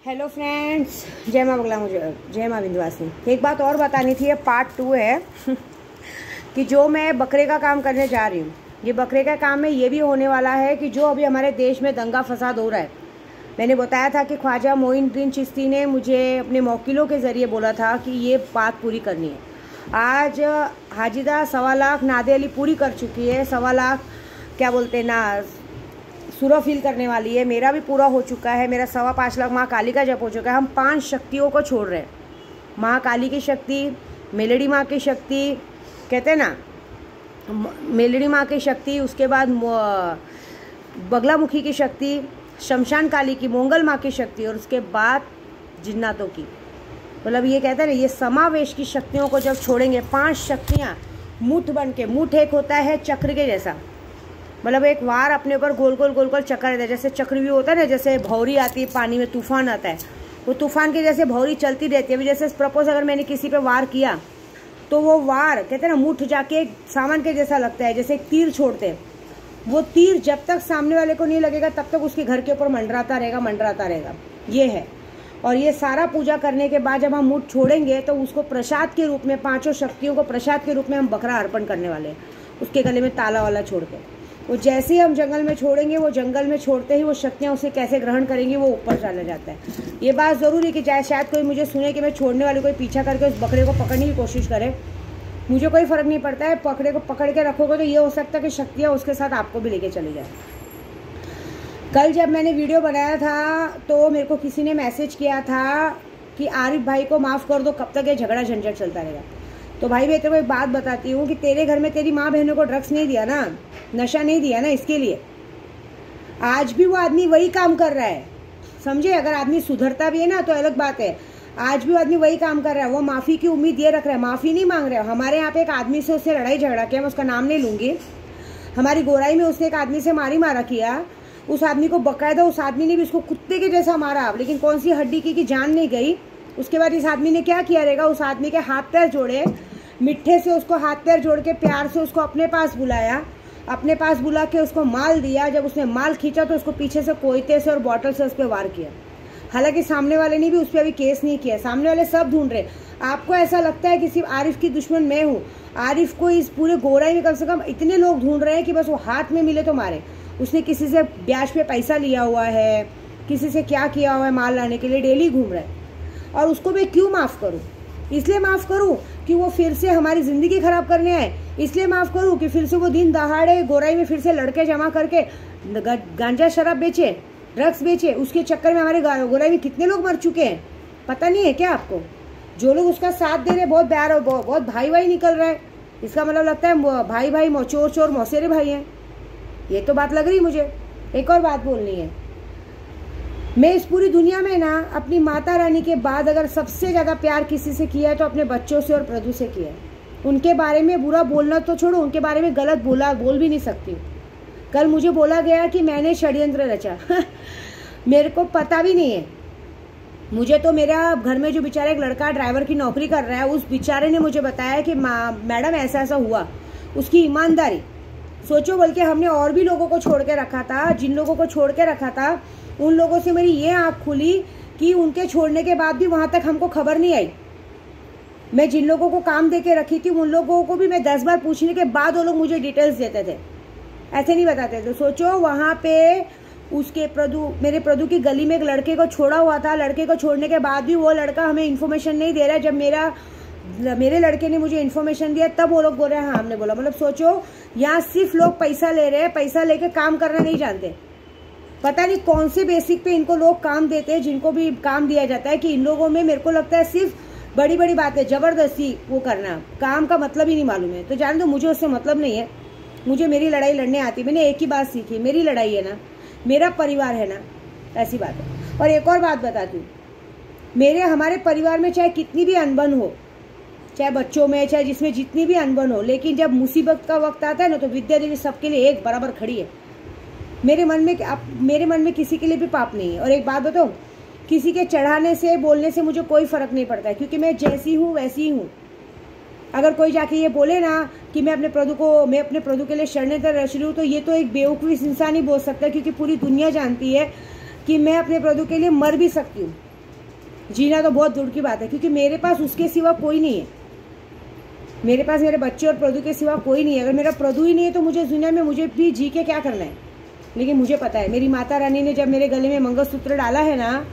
Hello friends, जय माँ बगला, मुझे जय माँ विंध्यवासिनी। एक बात और बतानी थी, ये पार्ट 2 है कि जो मैं बकरे का काम करने जा रही हूँ, ये बकरे का काम में ये भी होने वाला है कि जो अभी हमारे देश में दंगा फसाद हो रहा है। मैंने बताया था कि ख्वाजा मोइनुद्दीन चिश्ती ने मुझे अपने मौकिलों के ज़रिए बोला था कि ये बात पूरी करनी है। आज हाजिदा 1.25 लाख नादे अली पूरी कर चुकी है, 1.25 लाख क्या बोलते हैं ना, सूरह फील करने वाली है। मेरा भी पूरा हो चुका है, मेरा 5.25 लाख माँ काली का जप हो चुका है। हम 5 शक्तियों को छोड़ रहे हैं, माँ काली की शक्ति, मेलड़ी माँ की शक्ति, कहते हैं ना मेलड़ी माँ की शक्ति, उसके बाद बगलामुखी की शक्ति, शमशान काली की, मोंगल माँ की शक्ति, और उसके बाद जिन्नातों की। मतलब ये कहते हैं ना, ये समावेश की शक्तियों को जब छोड़ेंगे, 5 शक्तियाँ मुठ बन के, मुठ एक होता है चक्र के जैसा, मतलब एक वार अपने ऊपर गोल गोल चक्कर रहता है, जैसे चक्रव्यूह होता है ना, जैसे भौरी आती है पानी में, तूफान आता है, वो तूफान के जैसे भौरी चलती रहती है। अभी जैसे सपोज अगर मैंने किसी पे वार किया तो वो वार कहते हैं ना मुठ जाके एक सामान के जैसा लगता है, जैसे एक तीर छोड़ते हैं। वो तीर जब तक सामने वाले को नहीं लगेगा तब तक उसके घर के ऊपर मंडराता रहेगा। ये है। और ये सारा पूजा करने के बाद जब हम मुठ छोड़ेंगे तो उसको प्रसाद के रूप में, 5 शक्तियों को प्रसाद के रूप में हम बकरा अर्पण करने वाले हैं, उसके गले में ताला वाला छोड़ के। वो जैसे ही हम जंगल में छोड़ेंगे, वो जंगल में छोड़ते ही वो शक्तियाँ उसे कैसे ग्रहण करेंगी, वो ऊपर चला जाता है। ये बात ज़रूरी कि चाहे शायद कोई मुझे सुने कि मैं छोड़ने वाले कोई पीछा करके उस बकरे को पकड़ने की कोशिश करे, मुझे कोई फ़र्क नहीं पड़ता है। बकरे को पकड़ के रखोगे तो ये हो सकता है कि शक्तियाँ उसके साथ आपको भी लेके चली जाए। कल जब मैंने वीडियो बनाया था तो मेरे को किसी ने मैसेज किया था कि आरिफ भाई को माफ़ कर दो, कब तक ये झगड़ा झंझट चलता रहेगा। तो भाई मैं तेरे को एक बात बताती हूँ कि तेरे घर में तेरी माँ बहनों को ड्रग्स नहीं दिया ना, नशा नहीं दिया ना, इसके लिए आज भी वो आदमी वही काम कर रहा है। समझे? अगर आदमी सुधरता भी है ना तो अलग बात है, आज भी वो आदमी वही काम कर रहा है। वो माफ़ी की उम्मीद ये रख रहा है, माफ़ी नहीं मांग रहा है। हमारे यहाँ पे एक आदमी से उससे लड़ाई झगड़ा किया, मैं उसका नाम नहीं लूँगी, हमारी गोराई में उसने एक आदमी से मारा किया। उस आदमी को बकायदा उस आदमी ने भी उसको कुत्ते के जैसा मारा, लेकिन कौन सी हड्डी की जान नहीं गई। उसके बाद इस आदमी ने क्या किया रहेगा, उस आदमी के हाथ पैर जोड़े, मिठ्ठे से उसको हाथ पैर जोड़ के प्यार से उसको अपने पास बुलाया, अपने पास बुला के उसको माल दिया। जब उसने माल खींचा तो उसको पीछे से कोयते से और बॉटल से उस पर वार किया। हालांकि सामने वाले ने भी उस पर अभी केस नहीं किया, सामने वाले सब ढूंढ रहे। आपको ऐसा लगता है कि सिर्फ आरिफ की दुश्मन मैं हूँ? आरिफ को इस पूरे गोराई में कम से कम इतने लोग ढूंढ रहे हैं कि बस वो हाथ में मिले तो मारे। उसने किसी से ब्याज पे पैसा लिया हुआ है, किसी से क्या किया हुआ है, माल लाने के लिए डेली घूम रहा है। और उसको मैं क्यों माफ़ करूँ? इसलिए माफ़ करूँ कि वो फिर से हमारी ज़िंदगी ख़राब करने आए, इसलिए माफ़ करूँ कि फिर से वो दिन दहाड़े गोराई में फिर से लड़के जमा करके गांजा शराब बेचे, ड्रग्स बेचे। उसके चक्कर में हमारे गोराई में कितने लोग मर चुके हैं, पता नहीं है क्या आपको? जो लोग उसका साथ दे रहे, बहुत प्यार और बहुत भाई भाई निकल रहा है। इसका मतलब लगता है भाई भाई चोर चोर मौसेरे भाई हैं। ये तो बात लग रही मुझे। एक और बात बोलनी है, मैं इस पूरी दुनिया में ना अपनी माता रानी के बाद अगर सबसे ज़्यादा प्यार किसी से किया है तो अपने बच्चों से और प्रदू से किया है। उनके बारे में बुरा बोलना तो छोड़ो, उनके बारे में गलत बोल भी नहीं सकती। कल मुझे बोला गया कि मैंने षड्यंत्र रचा मेरे को पता भी नहीं है। मुझे तो मेरा घर में जो बेचारा एक लड़का ड्राइवर की नौकरी कर रहा है, उस बेचारे ने मुझे बताया कि मैडम ऐसा ऐसा हुआ। उसकी ईमानदारी सोचो, बल्कि हमने और भी लोगों को छोड़ के रखा था। जिन लोगों को छोड़ के रखा था उन लोगों से मेरी ये आँख खुली कि उनके छोड़ने के बाद भी वहाँ तक हमको खबर नहीं आई। मैं जिन लोगों को काम दे के रखी थी उन लोगों को भी मैं 10 बार पूछने के बाद वो लोग मुझे डिटेल्स देते थे, ऐसे नहीं बताते थे। सोचो, वहाँ पे उसके मेरे प्रदू की गली में एक लड़के को छोड़ा हुआ था। लड़के को छोड़ने के बाद भी वो लड़का हमें इन्फॉर्मेशन नहीं दे रहा है। जब मेरे लड़के ने मुझे इन्फॉर्मेशन दिया तब वो लोग बोल रहे हैं हाँ हमने बोला। मतलब सोचो, यहाँ सिर्फ लोग पैसा ले रहे हैं, पैसा लेके काम करना नहीं जानते। पता नहीं कौन से बेसिक पे इनको लोग काम देते हैं, जिनको भी काम दिया जाता है कि इन लोगों में मेरे को लगता है सिर्फ बड़ी बड़ी बातें ज़बरदस्ती वो करना, काम का मतलब ही नहीं मालूम है। तो जान दो, मुझे उससे मतलब नहीं है। मुझे मेरी लड़ाई लड़ने आती। मैंने एक ही बात सीखी, मेरी लड़ाई है ना, मेरा परिवार है ना, ऐसी बात है। और एक और बात बताती हूँ, हमारे परिवार में चाहे कितनी भी अनबन हो, चाहे बच्चों में, चाहे जिसमें जितनी भी अनबन हो, लेकिन जब मुसीबत का वक्त आता है ना तो विद्या देवी सबके लिए एक बराबर खड़ी है। मेरे मन में किसी के लिए भी पाप नहीं है। और एक बात बताऊँ, किसी के चढ़ाने से बोलने से मुझे कोई फ़र्क नहीं पड़ता है, क्योंकि मैं जैसी हूँ वैसी ही हूँ। अगर कोई जाके ये बोले ना कि मैं अपने प्रभु के लिए षड्यंत्र रच रही हूँ, तो ये तो एक बेवकूफ़ इंसान ही बोल सकता है, क्योंकि पूरी दुनिया जानती है कि मैं अपने प्रभु के लिए मर भी सकती हूँ। जीना तो बहुत दूर की बात है, क्योंकि मेरे पास उसके सिवा कोई नहीं है। मेरे पास मेरे बच्चे और प्रदू के सिवा कोई नहीं है। अगर मेरा प्रदू ही नहीं है तो मुझे दुनिया में मुझे भी जी के क्या करना है। लेकिन मुझे पता है, मेरी माता रानी ने जब मेरे गले में मंगलसूत्र डाला है ना,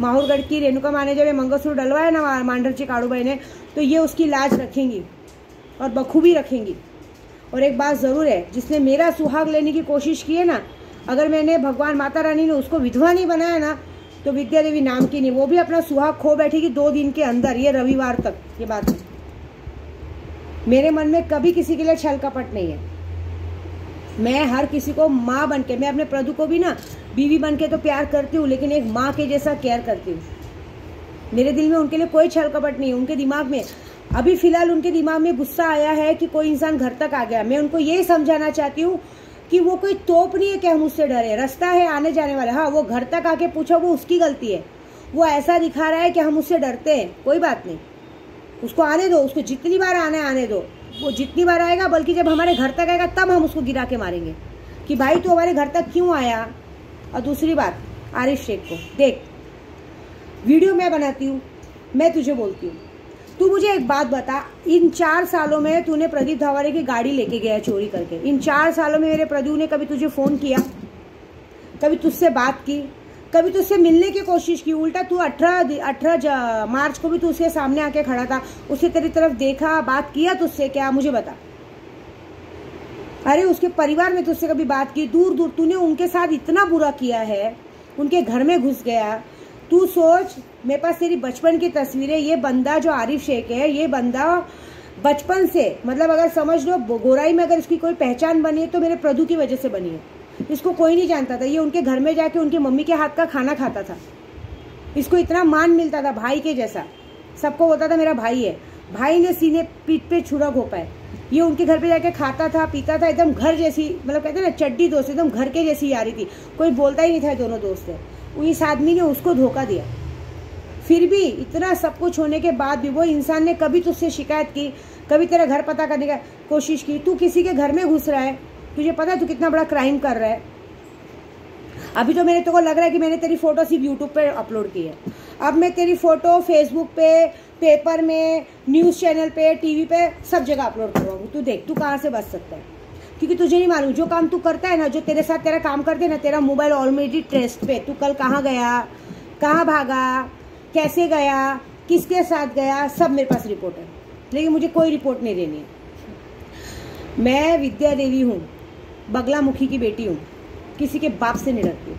माहौरगढ़ की रेणुका माँ ने जब ये मंगलसूत्र डलवाया ना मांडरची काड़ूबाई ने, तो ये उसकी लाज रखेंगी और बखूबी रखेंगी। और एक बात ज़रूर है, जिसने मेरा सुहाग लेने की कोशिश की है ना, अगर मैंने भगवान माता रानी ने उसको विधवा नहीं बनाया ना, तो विद्या देवी नाम की नहीं, वो भी अपना सुहाग खो बैठेगी 2 दिन के अंदर, ये रविवार तक। ये बात है, मेरे मन में कभी किसी के लिए छल कपट नहीं है। मैं हर किसी को माँ बन के, मैं अपने प्रदू को भी ना बीवी बन के तो प्यार करती हूँ, लेकिन एक माँ के जैसा केयर करती हूँ। मेरे दिल में उनके लिए कोई छल कपट नहीं है। उनके दिमाग में अभी फ़िलहाल उनके दिमाग में गुस्सा आया है कि कोई इंसान घर तक आ गया। मैं उनको ये समझाना चाहती हूँ कि वो कोई तोप नहीं है कि हम उससे डरे, रास्ता है आने जाने वाला। हाँ, वो घर तक आके पूछो, वो उसकी गलती है। वो ऐसा दिखा रहा है कि हम उससे डरते हैं, कोई बात नहीं, उसको आने दो। उसको जितनी बार आने दो, वो जितनी बार आएगा, बल्कि जब हमारे घर तक आएगा तब हम उसको गिरा के मारेंगे कि भाई तू हमारे घर तक क्यों आया। और दूसरी बात, आरिफ शेख को देख, वीडियो मैं बनाती हूँ, मैं तुझे बोलती हूँ, तू मुझे एक बात बता, इन 4 सालों में तूने प्रदीप धावारे की गाड़ी लेके गया चोरी करके। इन 4 सालों में मेरे प्रदीप ने कभी तुझे फ़ोन किया, कभी तुझसे बात की, कभी तुझसे मिलने की कोशिश की? उल्टा तू 18 मार्च को भी तू उसके सामने आके खड़ा था, उससे तेरी तरफ देखा, बात किया तुझसे क्या? मुझे बता। अरे उसके परिवार में तुझसे कभी बात की? दूर दूर तूने उनके साथ इतना बुरा किया है, उनके घर में घुस गया। तू सोच, मेरे पास तेरी बचपन की तस्वीरें। ये बंदा जो आरिफ शेख है, ये बंदा बचपन से, मतलब अगर समझ लो गोराई में अगर इसकी कोई पहचान बनी है तो मेरे प्रदू की वजह से बनी है। इसको कोई नहीं जानता था। ये उनके घर में जाके उनकी मम्मी के हाथ का खाना खाता था। इसको इतना मान मिलता था भाई के जैसा, सबको बोलता था मेरा भाई है। भाई ने सीने पीठ पे छुरा घोपा है। ये उनके घर पे जाके खाता था, पीता था, एकदम घर जैसी, मतलब कहते हैं ना चड्डी दोस्त, एकदम घर के जैसी यारी थी। कोई बोलता ही नहीं था, दोनों दोस्त थे। इस आदमी ने उसको धोखा दिया। फिर भी इतना सब कुछ होने के बाद भी वो इंसान ने कभी तुझसे शिकायत की, कभी तेरा घर पता करने का कोशिश की? तू किसी के घर में घुस रहा है, तुझे पता है तू कितना बड़ा क्राइम कर रहा है। अभी तो मेरे को लग रहा है कि मैंने तेरी फोटो सिर्फ यूट्यूब पे अपलोड की है। अब मैं तेरी फोटो फेसबुक पे, पेपर में, न्यूज़ चैनल पे, टीवी पे, सब जगह अपलोड करवाऊंगी। तू देख तू कहाँ से बच सकता है, क्योंकि तुझे नहीं मालूम जो काम तू करता है ना, जो तेरे साथ तेरा काम करते हैं ना, तेरा मोबाइल ऑलरेडी ट्रेस्ड पे। तू कल कहाँ गया, कहाँ भागा, कैसे गया, किसके साथ गया, सब मेरे पास रिपोर्ट है। लेकिन मुझे कोई रिपोर्ट नहीं देनी है। मैं विद्या देवी हूँ, बगला मुखी की बेटी हूँ, किसी के बाप से नहीं डरती।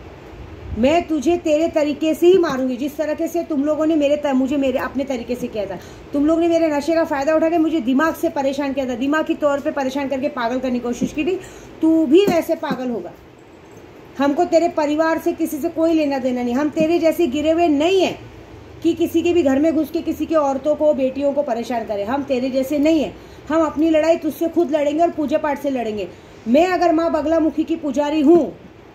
मैं तुझे तेरे तरीके से ही मारूंगी, जिस तरह से तुम लोगों ने मुझे मेरे अपने तरीके से किया था। तुम लोग ने मेरे नशे का फ़ायदा उठा के मुझे दिमाग से परेशान किया था, दिमागी तौर पे परेशान करके पागल करने की कोशिश की थी। तू भी वैसे पागल होगा। हमको तेरे परिवार से किसी से कोई लेना देना नहीं। हम तेरे जैसे गिरे हुए नहीं हैं कि किसी के भी घर में घुस के किसी के औरतों को, बेटियों को परेशान करें। हम तेरे जैसे नहीं हैं। हम अपनी लड़ाई तुझसे खुद लड़ेंगे और पूजा पाठ से लड़ेंगे। मैं अगर माँ बगलामुखी की पुजारी हूँ,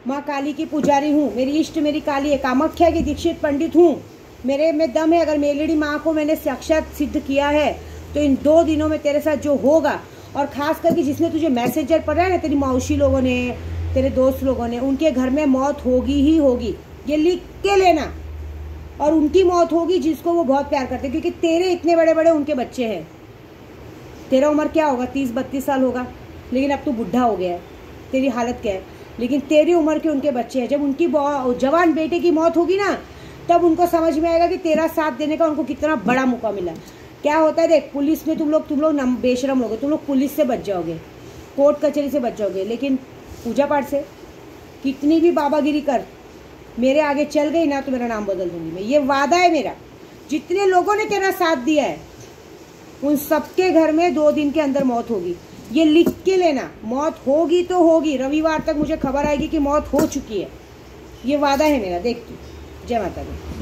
माँ काली की पुजारी हूँ, मेरी इष्ट मेरी काली है, कामाख्या की दीक्षित पंडित हूँ, मेरे में दम है। अगर मेलड़ी माँ को मैंने साक्षात सिद्ध किया है, तो इन 2 दिनों में तेरे साथ जो होगा, और ख़ास करके जिसने तुझे मैसेंजर पढ़ा है ना, तेरी मौसी लोगों ने, तेरे दोस्त लोगों ने, उनके घर में मौत होगी ही होगी, ये लिख के लेना। और उनकी मौत होगी जिसको वो बहुत प्यार करते, क्योंकि तेरे इतने बड़े बड़े उनके बच्चे हैं। तेरा उम्र क्या होगा, 30-32 साल होगा, लेकिन अब तू बुढ़ा हो गया है। तेरी हालत क्या है, लेकिन तेरी उम्र के उनके बच्चे हैं। जब उनकी जवान बेटे की मौत होगी ना, तब उनको समझ में आएगा कि तेरा साथ देने का उनको कितना बड़ा मौका मिला। क्या होता है देख, पुलिस में तुम लोग बेशरम लोगे, तुम लोग पुलिस से बच जाओगे, कोर्ट कचहरी से बच जाओगे, लेकिन पूजा पाठ से कितनी भी बाबागिरी कर, मेरे आगे चल गई ना तो मेरा नाम बदल दूंगी मैं। ये वादा है मेरा। जितने लोगों ने तेरा साथ दिया है, उन सबके घर में 2 दिन के अंदर मौत होगी। ये लिख के लेना, मौत होगी तो होगी। रविवार तक मुझे खबर आएगी कि मौत हो चुकी है। ये वादा है मेरा। देख तू। जय माता दी।